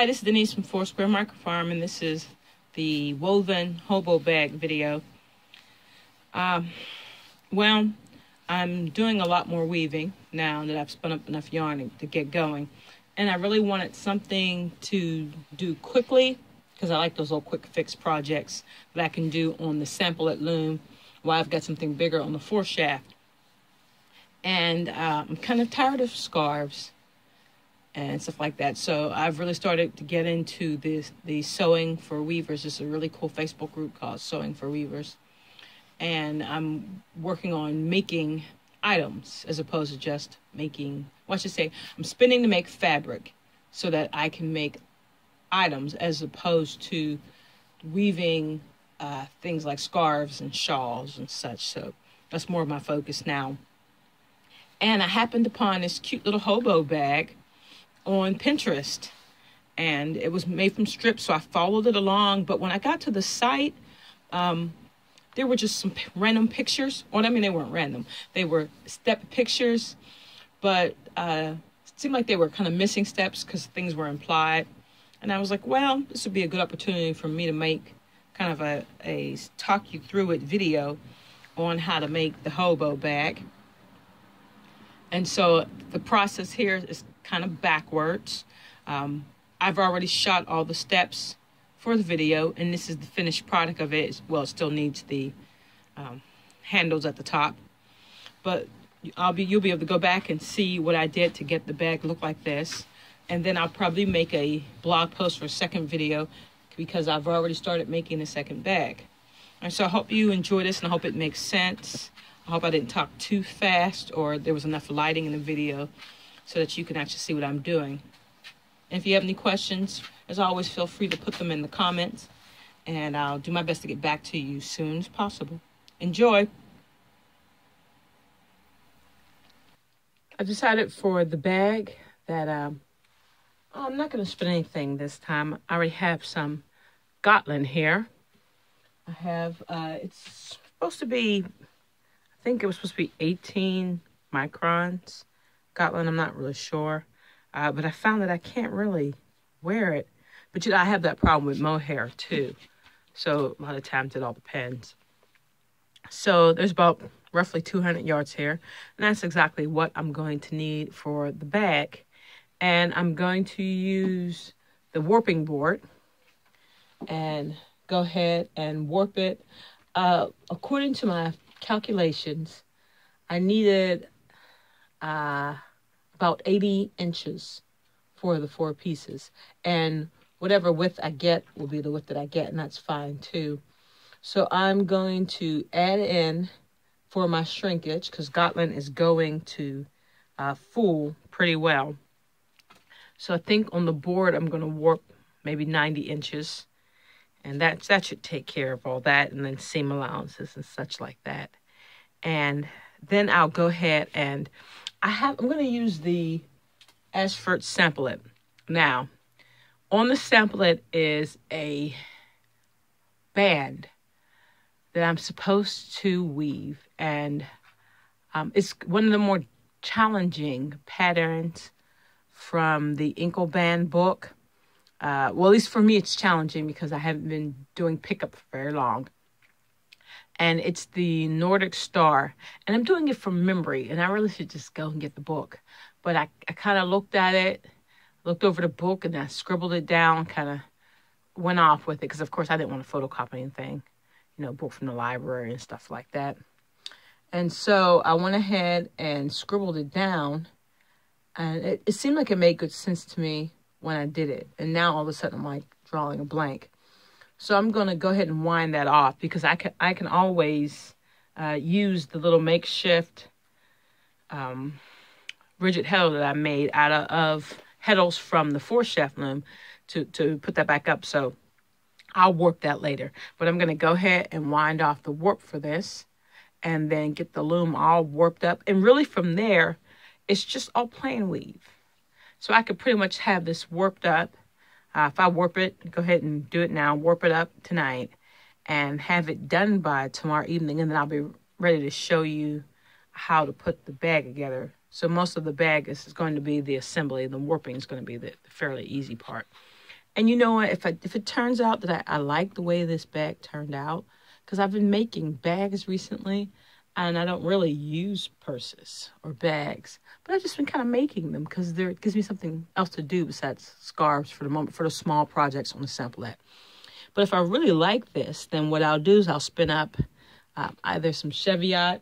Hi, this is Denise from Foursquare Microfarm, and this is the woven hobo bag video. Well, I'm doing a lot more weaving now that I've spun up enough yarn to get going. And I really wanted something to do quickly, because I like those little quick fix projects that I can do on the sample at loom while I've got something bigger on the foreshaft. And I'm kind of tired of scarves and stuff like that. So I've really started to get into the Sewing for Weavers. It's a really cool Facebook group called Sewing for Weavers. And I'm working on making items as opposed to just making, well, I should say, I'm spinning to make fabric so that I can make items as opposed to weaving things like scarves and shawls and such. So that's more of my focus now. And I happened upon this cute little hobo bag on Pinterest, and it was made from strips, so I followed it along. But when I got to the site, there were just some random pictures. Well, I mean, they weren't random. They were step pictures, but it seemed like they were kind of missing steps because things were implied. And I was like, well, this would be a good opportunity for me to make kind of a talk you through it video on how to make the hobo bag. And so the process here is kind of backwards. I've already shot all the steps for the video, and this is the finished product of it. Well, it still needs the handles at the top, but you'll be able to go back and see what I did to get the bag look like this. And then I'll probably make a blog post for a second video because I've already started making the second bag. And so I hope you enjoy this, and I hope it makes sense. I hope I didn't talk too fast, or there was enough lighting in the video so that you can actually see what I'm doing. And if you have any questions, as always, feel free to put them in the comments, and I'll do my best to get back to you as soon as possible. Enjoy. I decided for the bag that I'm not going to spin anything this time. I already have some Gotland here. I have, it's supposed to be, I think it was supposed to be 18 microns. Gotland, I'm not really sure. But I found that I can't really wear it. But I have that problem with mohair too. So a lot of times it all depends. So there's about roughly 200 yards here. And that's exactly what I'm going to need for the bag. And I'm going to use the warping board and go ahead and warp it. According to my calculations, I needed about 80 inches for the 4 pieces. And whatever width I get will be the width that I get, and that's fine too. So I'm going to add in for my shrinkage, because Gotland is going to fool pretty well. So I think on the board I'm going to warp maybe 90 inches. And that should take care of all that, and then seam allowances and such like that. And then I'll go ahead and I'm going to use the Ashford Samplet. Now, on the Samplet is a band that I'm supposed to weave, and it's one of the more challenging patterns from the Inkle Band book. Well, at least for me, it's challenging because I haven't been doing pickup for very long. And it's the Nordic Star. And I'm doing it from memory, and I really should just go and get the book. But I kind of looked at it, looked over the book, and I scribbled it down, kind of went off with it. Because, of course, I didn't want to photocopy anything, book from the library and stuff like that. And so I went ahead and scribbled it down. And it seemed like it made good sense to me when I did it. And now all of a sudden I'm like drawing a blank. So I'm going to go ahead and wind that off, because I can always use the little makeshift rigid heddle that I made out of heddles from the foreshaft loom to put that back up. So I'll warp that later. But I'm going to go ahead and wind off the warp for this, and then get the loom all warped up. And really from there, it's just all plain weave. So I could pretty much have this warped up. If I warp it, go ahead and do it now, warp it up tonight, and have it done by tomorrow evening. And then I'll be ready to show you how to put the bag together. So most of the bag is going to be the assembly. The warping is going to be the fairly easy part. And you know what? If it turns out that I like the way this bag turned out, because I've been making bags recently, and I don't really use purses or bags, but I've just been kind of making them because it gives me something else to do besides scarves for the moment, for the small projects on the sample that. But if I really like this, then what I'll do is I'll spin up either some Cheviot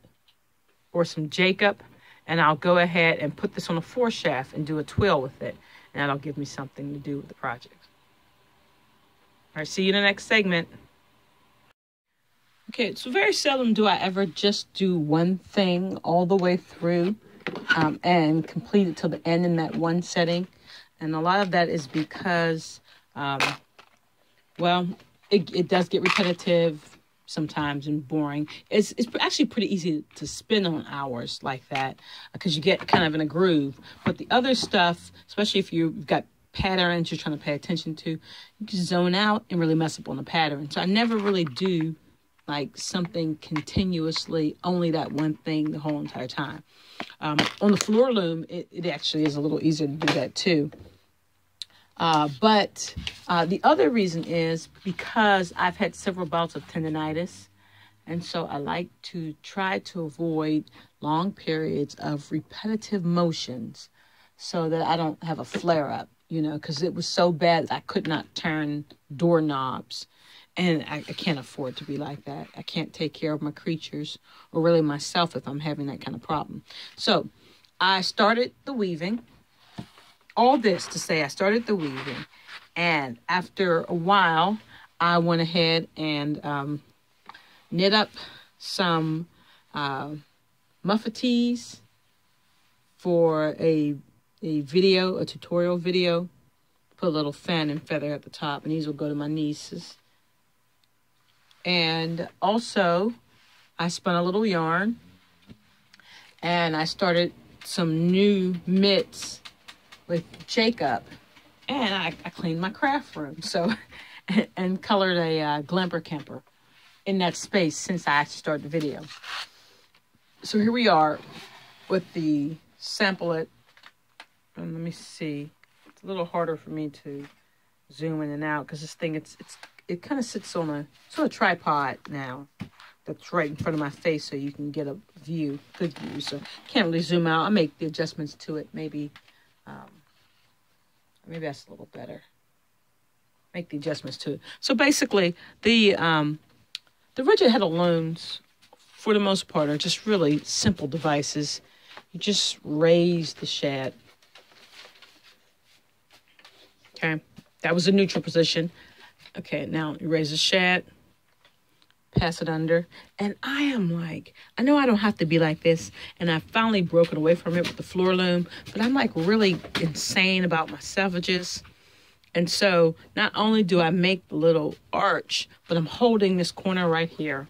or some Jacob, and I'll go ahead and put this on a 4-shaft and do a twill with it, and that'll give me something to do with the project. All right, see you in the next segment. Okay, so very seldom do I ever just do one thing all the way through and complete it till the end in that one setting. And a lot of that is because, well, it does get repetitive sometimes and boring. It's actually pretty easy to spin on hours like that because you get kind of in a groove. But the other stuff, especially if you've got patterns you're trying to pay attention to, you can zone out and really mess up on the pattern. So I never really do like something continuously, only that one thing the whole entire time. On the floor loom, it actually is a little easier to do that too. But the other reason is because I've had several bouts of tendinitis. And so I like to try to avoid long periods of repetitive motions so that I don't have a flare up, you know, because it was so bad that I could not turn doorknobs. And I can't afford to be like that. I can't take care of my creatures or really myself if I'm having that kind of problem. So I started the weaving. All this to say I started the weaving. And after a while, I went ahead and knit up some muffatees for a tutorial video. Put a little fan and feather at the top. And these will go to my nieces. And also, I spun a little yarn, and I started some new mitts with Jacob, and I cleaned my craft room, so, and colored a glamper camper in that space since I actually started the video. So here we are with the sample it, and let me see, it's a little harder for me to zoom in and out because this thing, it kind of sits on a sort of tripod now that's right in front of my face so you can get a view, good view. So can't really zoom out. I'll make the adjustments to it. Maybe that's a little better. Make the adjustments to it. So basically, the rigid heddle looms, for the most part, are just really simple devices. You just raise the shad. Okay, that was a neutral position. Okay, now you raise the shad, pass it under, and I am like, I know I don't have to be like this, and I've finally broken away from it with the floor loom, but I'm like really insane about my selvages. And so not only do I make the little arch, but I'm holding this corner right here.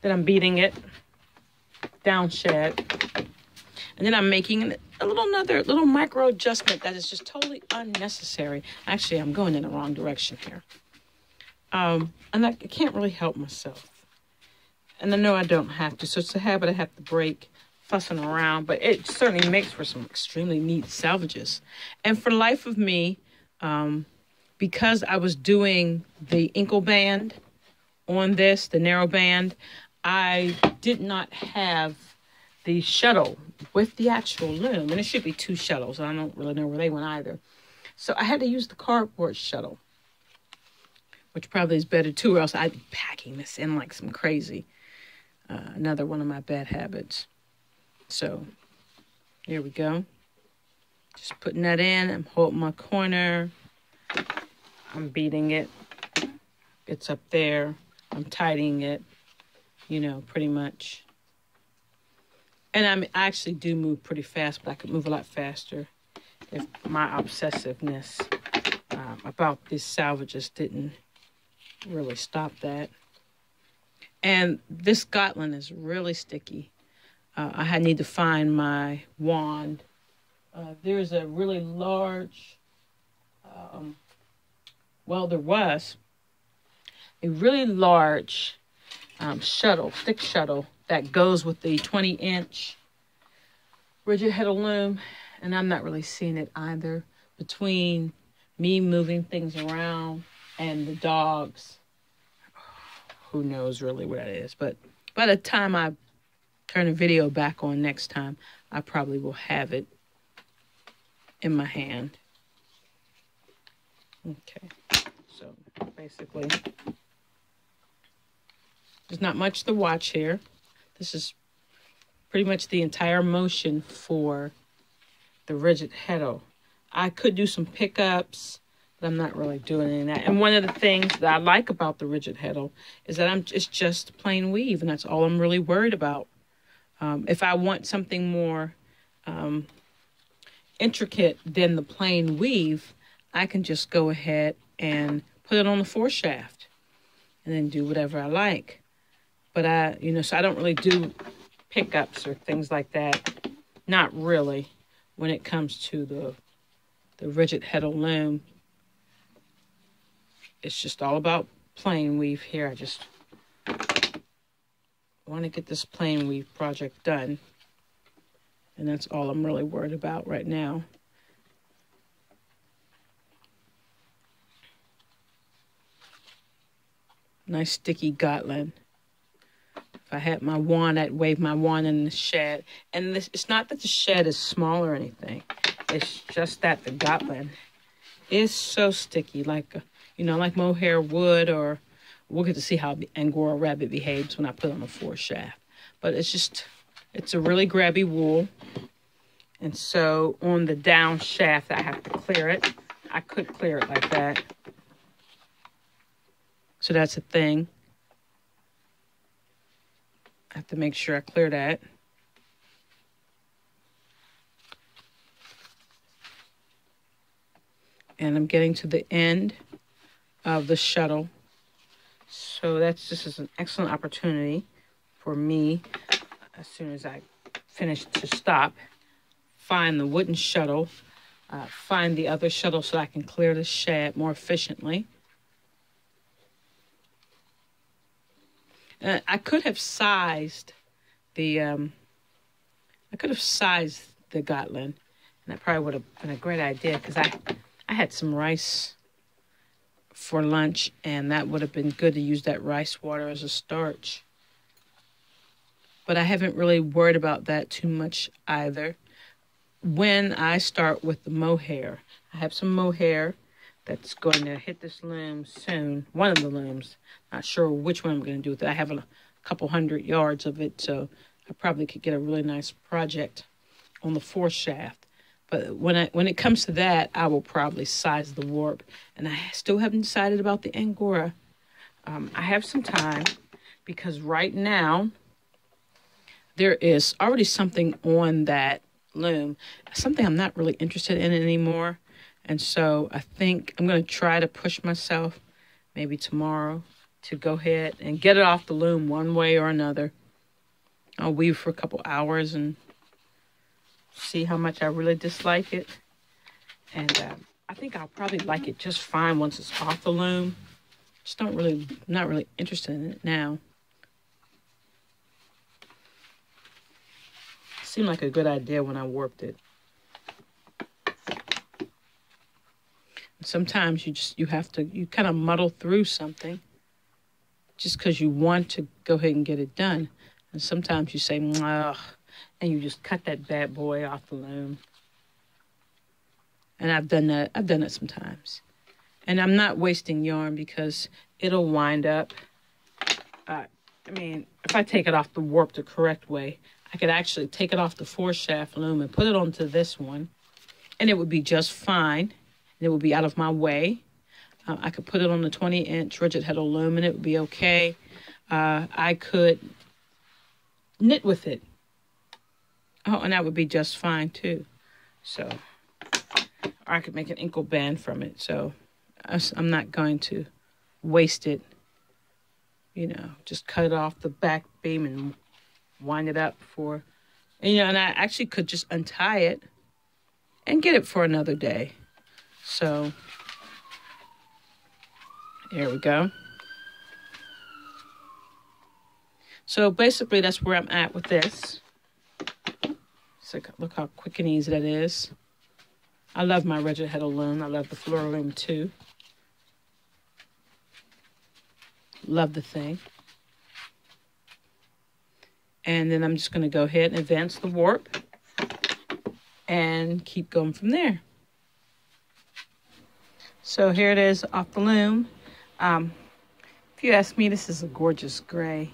Then I'm beating it down shad, and then I'm making another little micro adjustment that is just totally unnecessary. Actually, I'm going in the wrong direction here. And I can't really help myself. And I know I don't have to, so it's a habit I have to break, fussing around, but it certainly makes for some extremely neat salvages. And for the life of me, because I was doing the ankle band on this, the narrow band, I did not have the shuttle with the actual loom, and it should be 2 shuttles. I don't really know where they went either. So I had to use the cardboard shuttle, which probably is better too, or else I'd be packing this in like some crazy. Another one of my bad habits. So here we go. Just putting that in. I'm holding my corner. I'm beating it. It's up there. I'm tidying it, you know, pretty much. And I actually do move pretty fast, but I could move a lot faster if my obsessiveness about these salvages didn't really stop that. And this Scotland is really sticky. I need to find my wand. There's a really large, there was a really large shuttle, thick shuttle, that goes with the 20-inch rigid heddle loom, and I'm not really seeing it either between me moving things around and the dogs. Who knows really what that is. But by the time I turn the video back on next time, I probably will have it in my hand. Okay, so basically, there's not much to watch here. This is pretty much the entire motion for the rigid heddle. I could do some pickups, but I'm not really doing any of that. And one of the things that I like about the rigid heddle is that it's just plain weave, and that's all I'm really worried about. If I want something more intricate than the plain weave, I can just go ahead and put it on the foreshaft and then do whatever I like. But so I don't really do pickups or things like that. Not really when it comes to the rigid heddle loom. It's just all about plain weave here. I just want to get this plain weave project done. And that's all I'm really worried about right now. Nice sticky Gotland. If I had my wand, I'd wave my wand in the shed. And it's not that the shed is small or anything. It's just that the Gotland is so sticky, like mohair wood, or we'll get to see how the Angora rabbit behaves when I put on a foreshaft. But it's a really grabby wool. And so on the down shaft, I have to clear it. I could clear it like that. So that's a thing. I have to make sure I clear that. And I'm getting to the end of the shuttle. So this is an excellent opportunity for me, as soon as I finish, to stop, find the wooden shuttle, find the other shuttle so I can clear the shed more efficiently. I could have sized the Gotland, and that probably would have been a great idea, because I had some rice for lunch, and that would have been good to use that rice water as a starch. But I haven't really worried about that too much either. When I start with the mohair, I have some mohair that's going to hit this loom soon. One of the looms. Not sure which one I'm going to do with it. I have a couple 100 yards of it, so I probably could get a really nice project on the foreshaft. But when it comes to that, I will probably size the warp. And I still haven't decided about the Angora. I have some time, because right now there is already something on that loom, something I'm not really interested in anymore. And so I think I'm going to try to push myself maybe tomorrow to go ahead and get it off the loom one way or another. I'll weave for a couple hours and see how much I really dislike it. And I think I'll probably like it just fine once it's off the loom. Just not really interested in it now. Seemed like a good idea when I warped it. Sometimes you kind of muddle through something just because you want to go ahead and get it done. And sometimes you say, ugh, and you just cut that bad boy off the loom. And I've done that sometimes. And I'm not wasting yarn, because it'll wind up, if I take it off the warp the correct way, I could actually take it off the foreshaft loom and put it onto this one, and it would be just fine. It would be out of my way. I could put it on the 20-inch rigid heddle loom, and it would be okay. I could knit with it. Oh, and that would be just fine too. So, or I could make an ankle band from it. So I'm not going to waste it. Just cut it off the back beam and wind it up for, and I actually could just untie it and get it for another day. So there we go. So basically that's where I'm at with this. So look how quick and easy that is. I love my rigid heddle loom. I love the floral loom too. Love the thing. And then I'm just going to go ahead and advance the warp and keep going from there. So here it is off the loom. If you ask me, this is a gorgeous gray.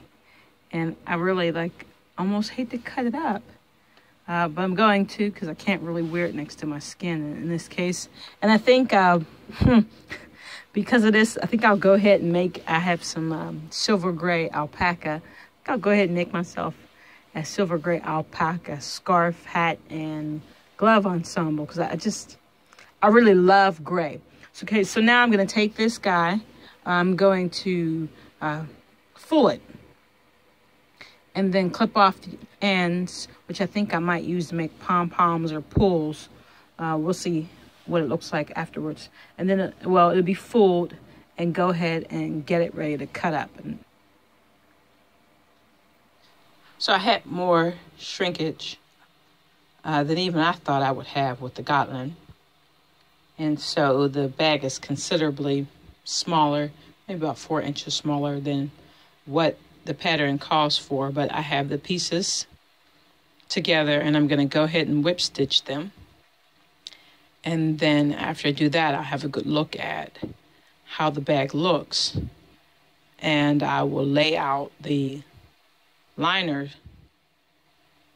And I really almost hate to cut it up. But I'm going to, because I can't really wear it next to my skin in this case. And I think because of this, I think I'll go ahead and I have some silver gray alpaca. I'll go ahead and make myself a silver gray alpaca scarf, hat, and glove ensemble, because I really love gray. Okay, so now I'm going to take this guy. I'm going to full it and then clip off the ends, which I think I might use to make pom-poms or pulls. We'll see what it looks like afterwards. And then, it'll be fulled, and go ahead and get it ready to cut up. So I had more shrinkage than even I thought I would have with the Gotland. And so the bag is considerably smaller, maybe about 4 inches smaller than what the pattern calls for. But I have the pieces together, and I'm going to go ahead and whip stitch them. And then after I do that, I'll have a good look at how the bag looks. And I will lay out the liner.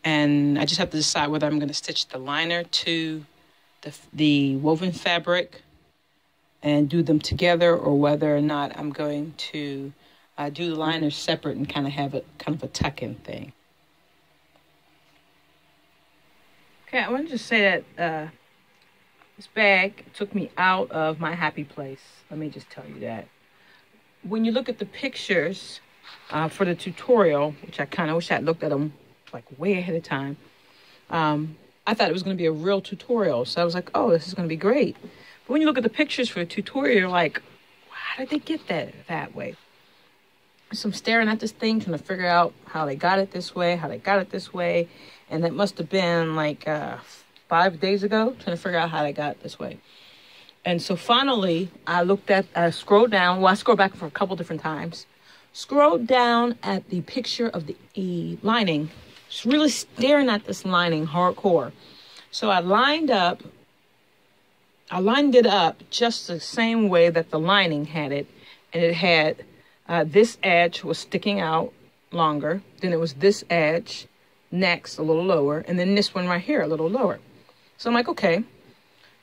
And I just have to decide whether I'm going to stitch the liner to the woven fabric and do them together, or whether or not I'm going to do the liners separate and kind of have a tuck-in thing. Okay, I want to just say that this bag took me out of my happy place. Let me just tell you that. When you look at the pictures for the tutorial, which I kind of wish I had looked at them way ahead of time, I thought it was going to be a real tutorial. So I was like, oh, this is going to be great. But when you look at the pictures for the tutorial, you're like, how did they get that way? So I'm staring at this thing, trying to figure out how they got it this way, And that must have been 5 days ago, trying to figure out how they got it this way. And so finally, I scrolled down. Well, I scrolled back for a couple different times. Scrolled down at the picture of the lining. Just really staring at this lining hardcore. So I lined it up just the same way that the lining had it. And it had this edge was sticking out longer. Then it was this edge next, a little lower. And then this one right here, a little lower. So I'm like, okay.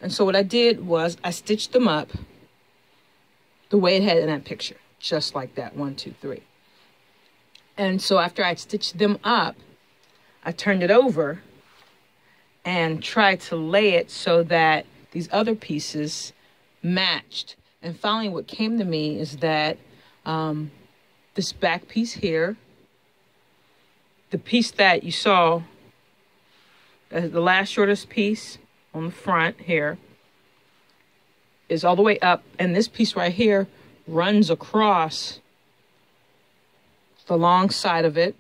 And so what I did was I stitched them up the way it had in that picture. Just like that, 1, 2, 3. And so after I stitched them up, I turned it over and tried to lay it so that these other pieces matched. And finally what came to me is that this back piece here, the piece that you saw, the last shortest piece on the front here, is all the way up. And this piece right here runs across the long side of it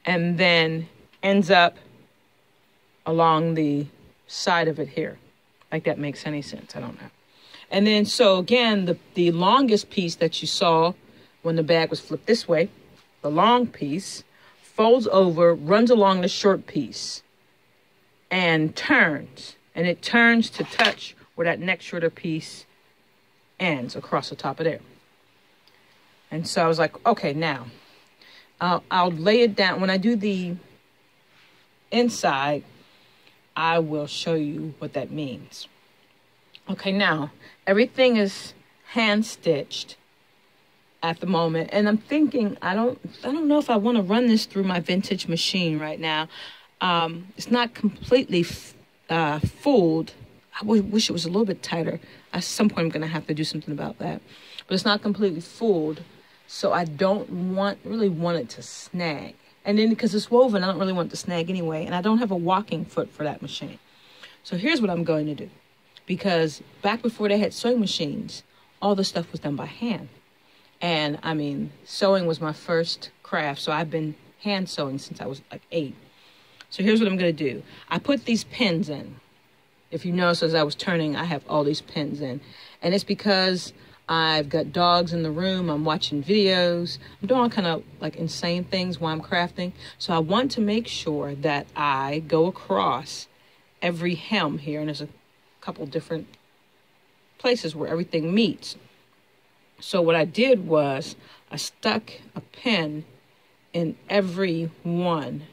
and then ends up along the side of it here. Like that makes any sense. I don't know. And then, so again, the longest piece that you saw when the bag was flipped this way, the long piece, folds over, runs along the short piece, and turns. And it turns to touch where that next shorter piece ends across the top of there. And so I was like, okay, now I'll lay it down. When I do the inside, I will show you what that means. Okay, now everything is hand stitched at the moment, and I'm thinking I don't know if I want to run this through my vintage machine right now. It's not completely fulled. I wish it was a little bit tighter. At some point, I'm going to have to do something about that. But it's not completely fulled, so I don't really want it to snag. And then because it's woven, I don't really want it to snag anyway, and I don't have a walking foot for that machine. So here's what I'm going to do. Because back before they had sewing machines, all the stuff was done by hand. And, I mean, sewing was my first craft, so I've been hand sewing since I was like 8. So here's what I'm going to do. I put these pins in. if you notice, as I was turning, I have all these pins in. And it's because I've got dogs in the room. I'm watching videos. I'm doing kind of like insane things while I'm crafting. So I want to make sure that I go across every hem here. And there's a couple different places where everything meets. So what I did was I stuck a pin in every one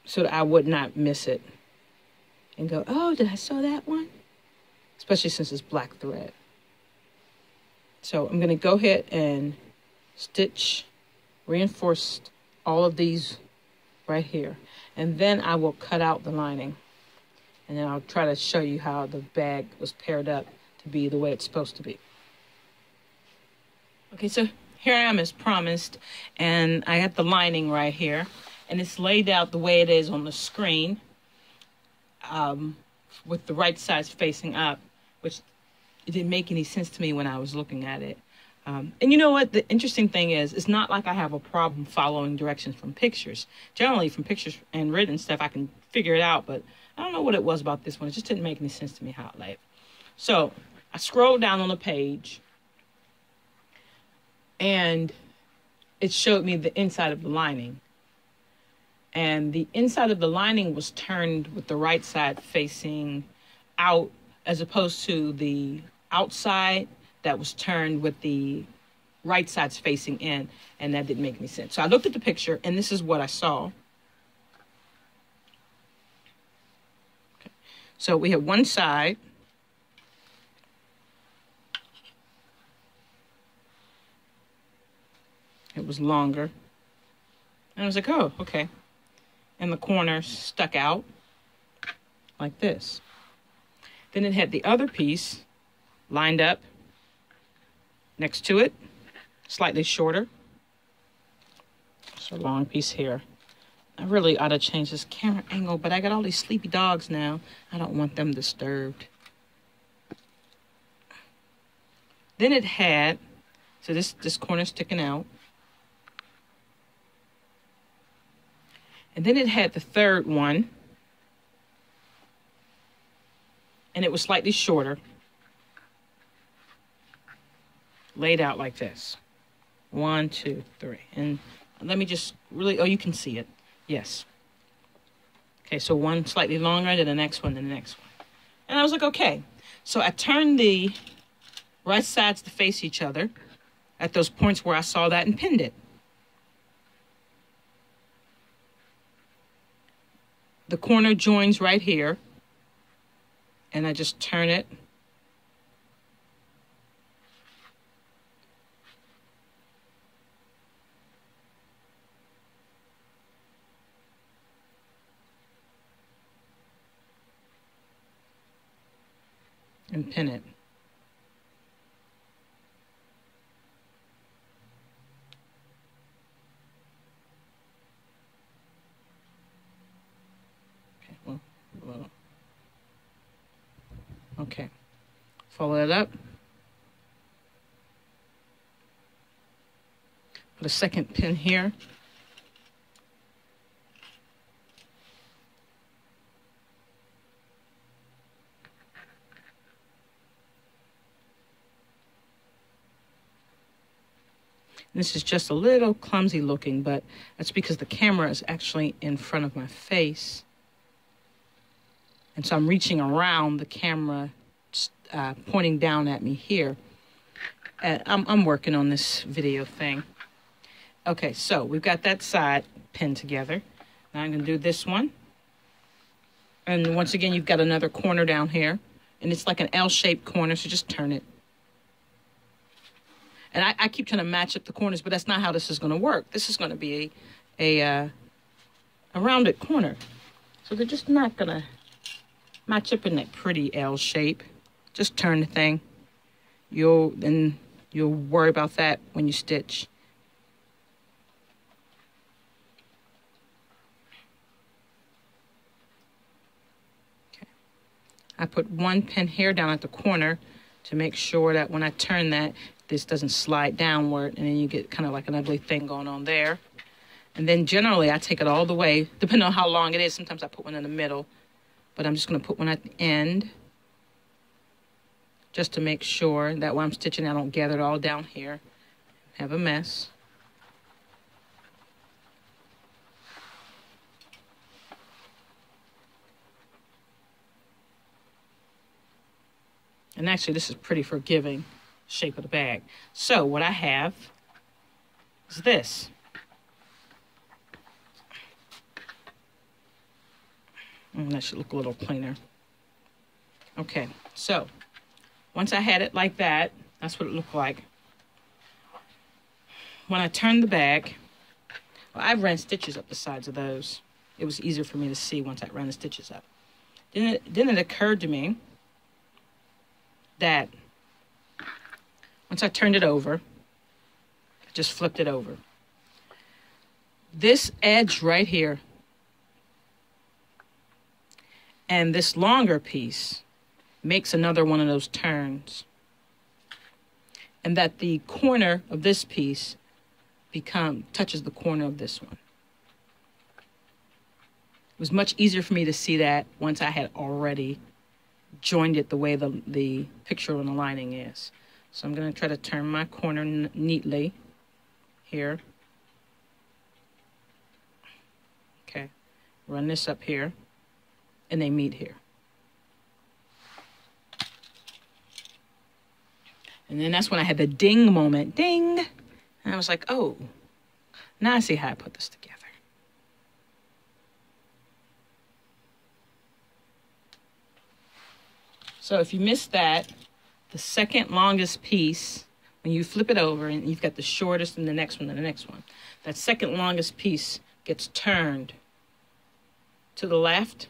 so that I would not miss it and go, oh, did I sew that one? Especially since it's black thread. So I'm going to go ahead and stitch, reinforce all of these right here. And then I will cut out the lining. And then I'll try to show you how the bag was paired up to be the way it's supposed to be. Okay, so here I am as promised. And I got the lining right here. And it's laid out the way it is on the screen. With the right sides facing up, which it didn't make any sense to me when I was looking at it. And you know what? The interesting thing is, it's not like I have a problem following directions from pictures. Generally, from pictures and written stuff, I can figure it out, but I don't know what it was about this one. It just didn't make any sense to me how it lay. So I scrolled down on the page, and it showed me the inside of the lining. And the inside of the lining was turned with the right side facing out, as opposed to the outside that was turned with the right sides facing in. And that didn't make any sense. So I looked at the picture, and this is what I saw. Okay. So we have one side. It was longer. And I was like, oh, okay. And the corners stuck out like this. Then it had the other piece lined up next to it, slightly shorter. It's a long piece here. I really ought to change this camera angle, but I got all these sleepy dogs now. I don't want them disturbed. Then it had, so this corner sticking out. And then it had the third one, and it was slightly shorter, laid out like this. 1, 2, 3. And let me just really, oh, you can see it. Yes. Okay, so one slightly longer, then the next one, then the next one. And I was like, okay. So I turned the right sides to face each other at those points where I saw that and pinned it. The corner joins right here, and I just turn it. And pin it. Okay, follow it up. Put a second pin here. This is just a little clumsy looking, but that's because the camera is actually in front of my face. And so I'm reaching around the camera, pointing down at me here. I'm working on this video thing. Okay, so we've got that side pinned together. Now I'm going to do this one. And once again, you've got another corner down here. And it's like an L-shaped corner, so just turn it. And I keep trying to match up the corners, but that's not how this is going to work. This is going to be a rounded corner. So they're just not going to match up in that pretty L shape. Just turn the thing. You'll worry about that when you stitch. Okay. I put one pin here down at the corner to make sure that when I turn that, this doesn't slide downward, and then you get kind of like an ugly thing going on there. And then generally I take it all the way, depending on how long it is. Sometimes I put one in the middle. but I'm just going to put one at the end just to make sure that when I'm stitching I don't gather it all down here, have a mess. And actually this is pretty forgiving shape of the bag. So what I have is this. That should look a little cleaner. Okay, so once I had it like that, that's what it looked like. When I turned the bag, well, I ran stitches up the sides of those. It was easier for me to see once I ran the stitches up. Then it occurred to me that once I turned it over, I just flipped it over. This edge right here and this longer piece makes another one of those turns. And that the corner of this piece touches the corner of this one. It was much easier for me to see that once I had already joined it the way the picture on the lining is. So I'm going to try to turn my corner neatly here. Okay, run this up here, and they meet here. And then that's when I had the ding moment, ding. And I was like, oh, now I see how I put this together. So if you missed that, the second longest piece, when you flip it over and you've got the shortest and the next one and the next one, that second longest piece gets turned to the left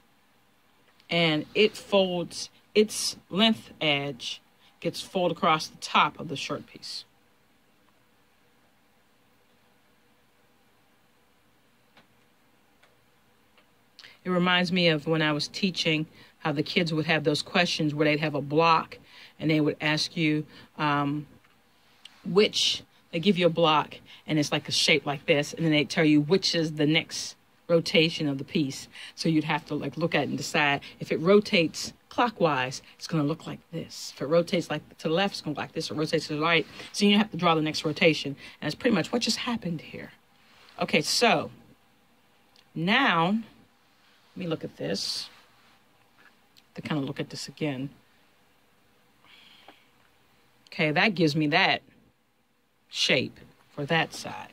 and it folds, its length edge gets folded across the top of the short piece. It reminds me of when I was teaching how the kids would have those questions where they'd have a block and they would ask you they give you a block and it's like a shape like this, and then they tell you which is the next rotation of the piece. So you'd have to like look at it and decide if it rotates clockwise, it's going to look like this. If it rotates like to the left, it's going to look like this. If it rotates to the right, so you have to draw the next rotation. And it's pretty much what just happened here. Okay, so now let me look at this. To kind of look at this again. Okay, that gives me that shape for that side.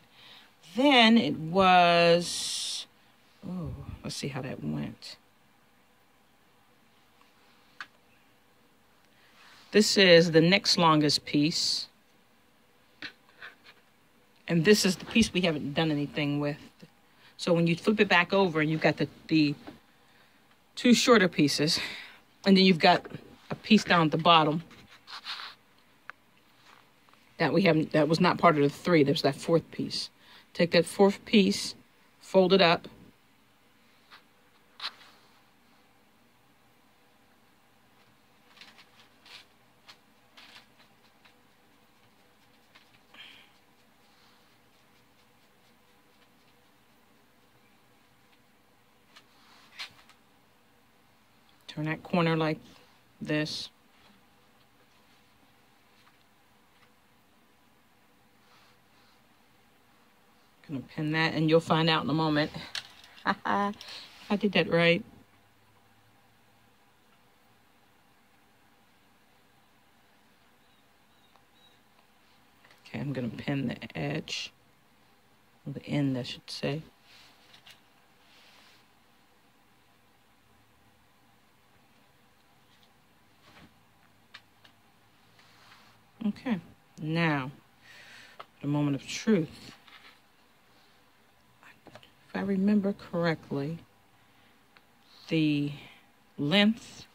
Then it was, oh, let's see how that went. This is the next longest piece. And this is the piece we haven't done anything with. So when you flip it back over and you've got the two shorter pieces, and then you've got a piece down at the bottom that was not part of the three. There's that fourth piece. Take that fourth piece, fold it up, turn that corner like this. Gonna pin that, and you'll find out in a moment. I did that right. Okay, I'm gonna pin the edge, or the end, I should say. Okay, now, the moment of truth. If I remember correctly, the length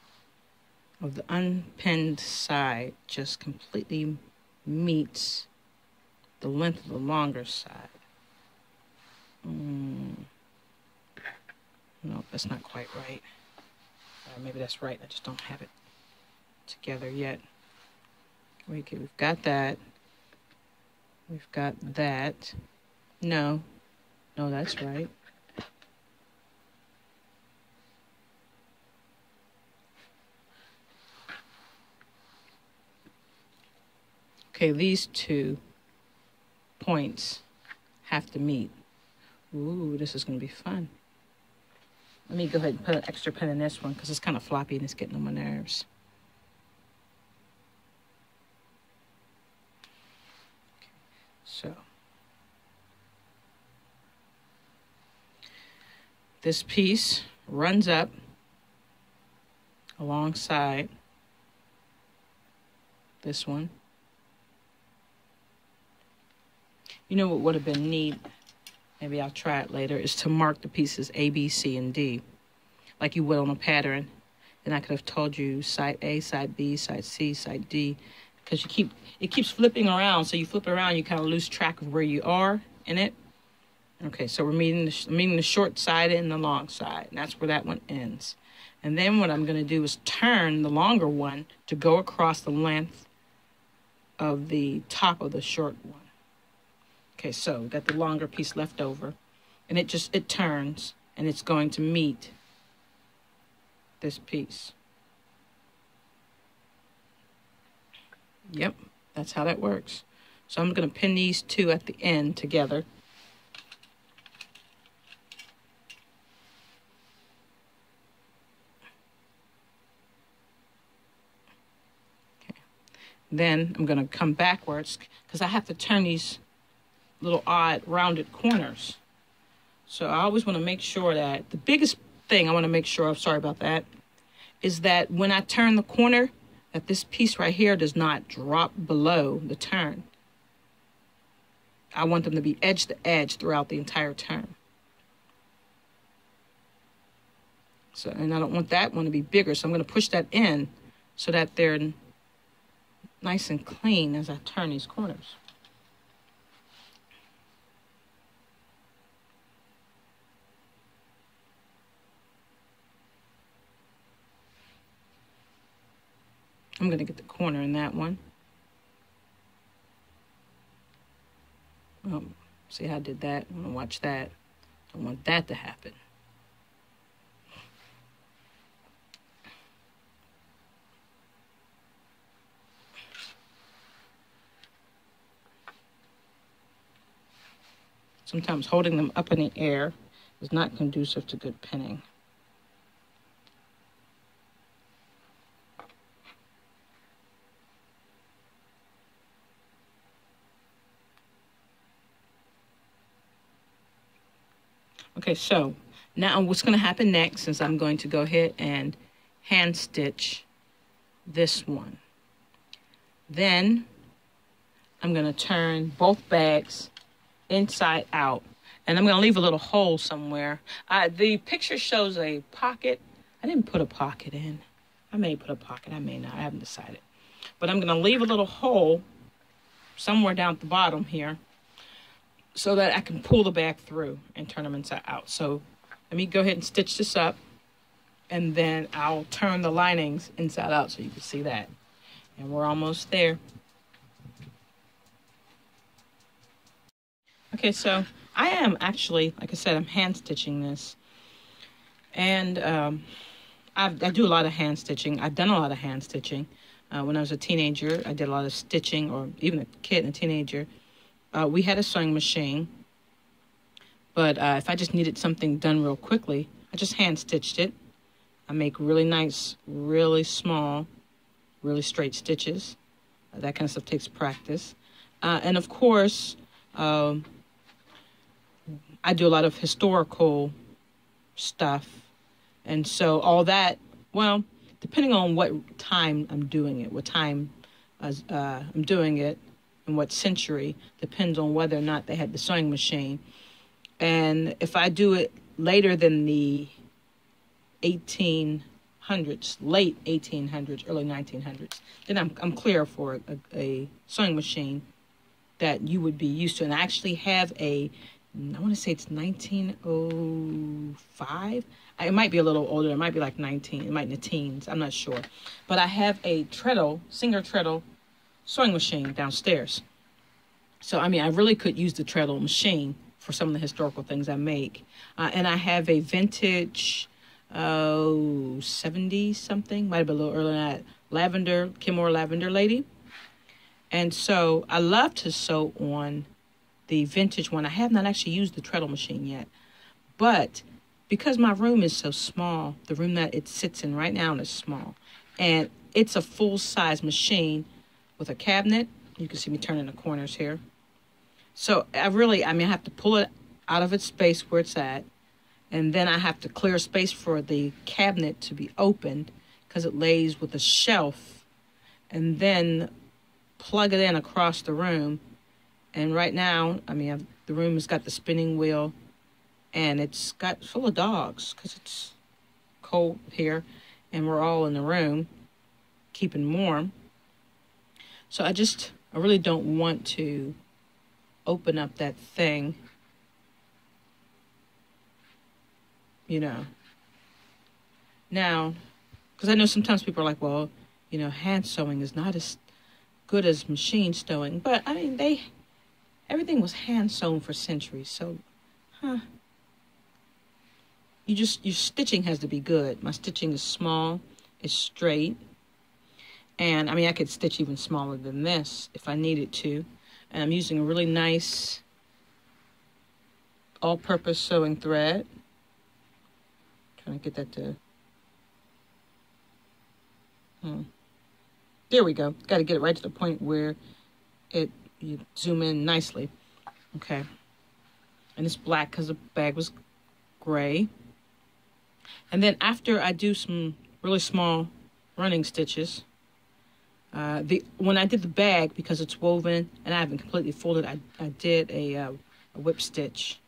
of the unpinned side just completely meets the length of the longer side. No, that's not quite right. Maybe that's right, I just don't have it together yet. Okay, we've got that. We've got that. No, that's right. Okay, these 2 points have to meet. Ooh, this is going to be fun. Let me go ahead and put an extra pin in this one because it's kind of floppy and it's getting on my nerves. Okay, so this piece runs up alongside this one. You know what would have been neat, maybe I'll try it later, is to mark the pieces A, B, C, and D, like you would on a pattern. And I could have told you side A, side B, side C, side D, because it keeps flipping around. So you flip it around, you kind of lose track of where you are in it. Okay, so we're meeting the short side and the long side, and that's where that one ends. And then what I'm going to do is turn the longer one to go across the length of the top of the short one. Okay, so we got the longer piece left over, and it turns, and it's going to meet this piece. Yep, that's how that works. So I'm going to pin these 2 at the end together. Okay. Then I'm going to come backwards because I have to turn these little odd rounded corners. So I always want to make sure that the biggest thing I want to make sure of, sorry about that, is that when I turn the corner, that this piece right here does not drop below the turn. I want them to be edge to edge throughout the entire turn. So, and I don't want that one to be bigger, so I'm going to push that in so that they're nice and clean as I turn these corners. I'm going to get the corner in that one. See how I did that? I'm going to watch that. Don't want that to happen. Sometimes holding them up in the air is not conducive to good pinning. Okay, so now what's going to happen next is I'm going to go ahead and hand stitch this one. Then I'm going to turn both bags inside out, and I'm going to leave a little hole somewhere. The picture shows a pocket. I didn't put a pocket in. I may put a pocket, I may not, I haven't decided. But I'm going to leave a little hole somewhere down at the bottom here so that I can pull the bag through and turn them inside out. So let me go ahead and stitch this up, and then I'll turn the linings inside out so you can see that. And we're almost there. Okay, so I am actually, like I said, I'm hand stitching this. And I do a lot of hand stitching. I've done a lot of hand stitching. When I was a teenager, I did a lot of stitching, or even a kid and a teenager. We had a sewing machine, but if I just needed something done real quickly, I just hand stitched it. I make really nice, really small, really straight stitches. That kind of stuff takes practice. And of course, I do a lot of historical stuff. And so all that, well, depending on what time I'm doing it, what time I'm doing it, and what century, depends on whether or not they had the sewing machine. And if I do it later than the 1800s, late 1800s, early 1900s, then I'm clear for a sewing machine that you would be used to. And I actually have I want to say it's 1905. It might be a little older. It might be like 19. It might be in the teens. I'm not sure. But I have a treadle, Singer treadle sewing machine downstairs. So, I mean, I really could use the treadle machine for some of the historical things I make. And I have a vintage, 70-something, might have been a little earlier than that, lavender, Kimore lavender lady. And so I love to sew on the vintage one. I have not actually used the treadle machine yet. But because my room is so small, the room that it sits in right now is small. And it's a full-size machine with a cabinet. You can see me turning the corners here. So I have to pull it out of its space where it's at. And then I have to clear space for the cabinet to be opened because it lays with a shelf. And then plug it in across the room. And right now, the room has got the spinning wheel. And it's got full of dogs because it's cold here. And we're all in the room keeping warm. So I really don't want to open up that thing. Now, because I know sometimes people are like, well, hand sewing is not as good as machine sewing. But, everything was hand sewn for centuries. So, your stitching has to be good. My stitching is small, it's straight. And, I could stitch even smaller than this if I needed to. And I'm using a really nice all-purpose sewing thread. Trying to get that to... There we go. Got to get it right to the point where you zoom in nicely. Okay. And it's black because the bag was gray. And then after I do some really small running stitches, when I did the bag, because it's woven and I haven't completely folded, I did a whip stitch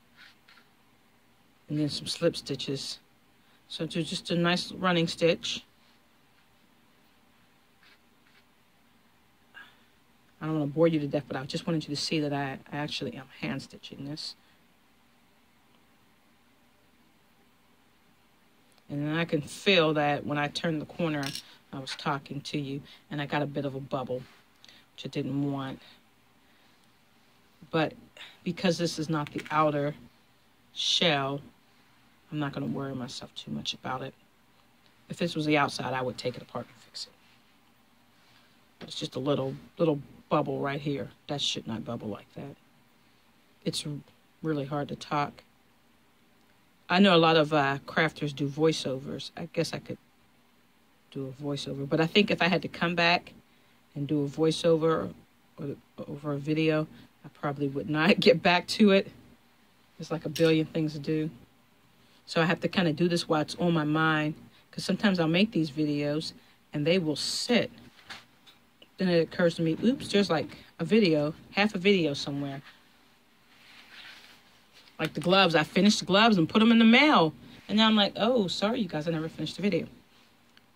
and then some slip stitches. So to just a nice running stitch. I don't want to bore you to death, but I just wanted you to see that I actually am hand stitching this. And then I can feel that when I turned the corner, I was talking to you, and I got a bit of a bubble, which I didn't want. But because this is not the outer shell, I'm not going to worry myself too much about it. If this was the outside, I would take it apart and fix it. It's just a little bubble right here. That should not bubble like that. It's really hard to talk. I know a lot of crafters do voiceovers. I guess I could do a voiceover. But I think if I had to come back and do a voiceover or over a video, I probably would not get back to it. There's like a billion things to do. So I have to kind of do this while it's on my mind. Because sometimes I'll make these videos and they will sit. Then it occurs to me, oops, there's like a video, half a video somewhere. Like the gloves, I finished the gloves and put them in the mail. And now I'm like, oh, sorry, you guys, I never finished the video.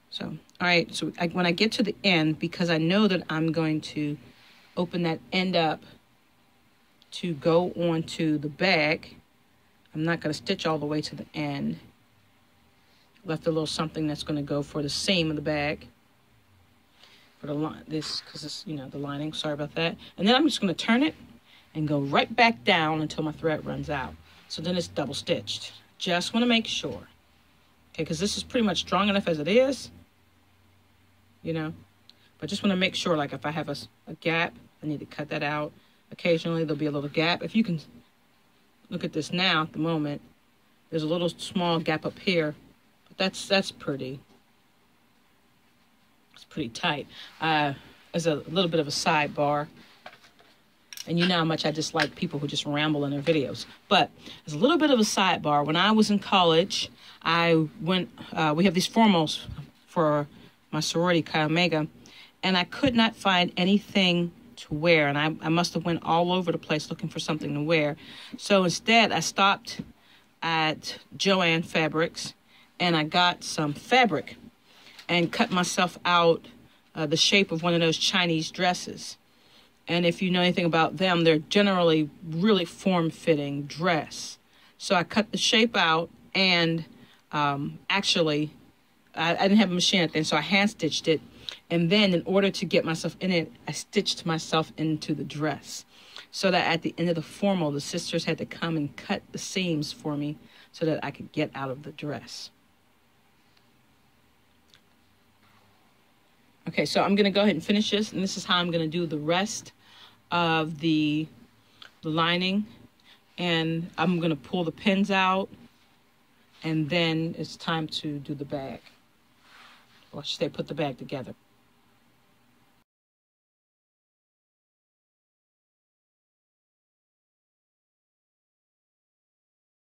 So, all right, so when I get to the end, because I know that I'm going to open that end up to go onto the bag, I'm not going to stitch all the way to the end. Left a little something that's going to go for the seam of the bag. For the line, because it's, the lining, sorry about that. And then I'm just going to turn it and go right back down until my thread runs out. So then it's double stitched. Just want to make sure. Okay, because this is pretty much strong enough as it is. But just want to make sure, like if I have a gap, I need to cut that out. Occasionally there'll be a little gap. If you can look at this now at the moment, there's a little small gap up here. But that's pretty. It's pretty tight. There's a little bit of a sidebar. And you know how much I dislike people who just ramble in their videos. But there's a little bit of a sidebar. When I was in college, I went, we have these formals for my sorority, Chi Omega, and I could not find anything to wear. And I must have went all over the place looking for something to wear. So instead, I stopped at Joann Fabrics, and I got some fabric and cut myself out the shape of one of those Chinese dresses. And if you know anything about them, they're generally really form-fitting dress. So I cut the shape out, and actually, I didn't have a machine at then, so I hand-stitched it. And then in order to get myself in it, I stitched myself into the dress. So that at the end of the formal, the sisters had to come and cut the seams for me so that I could get out of the dress. Okay, so I'm going to go ahead and finish this, and this is how I'm going to do the rest of the lining. And I'm going to pull the pins out, and then it's time to do the bag. Or should I put the bag together?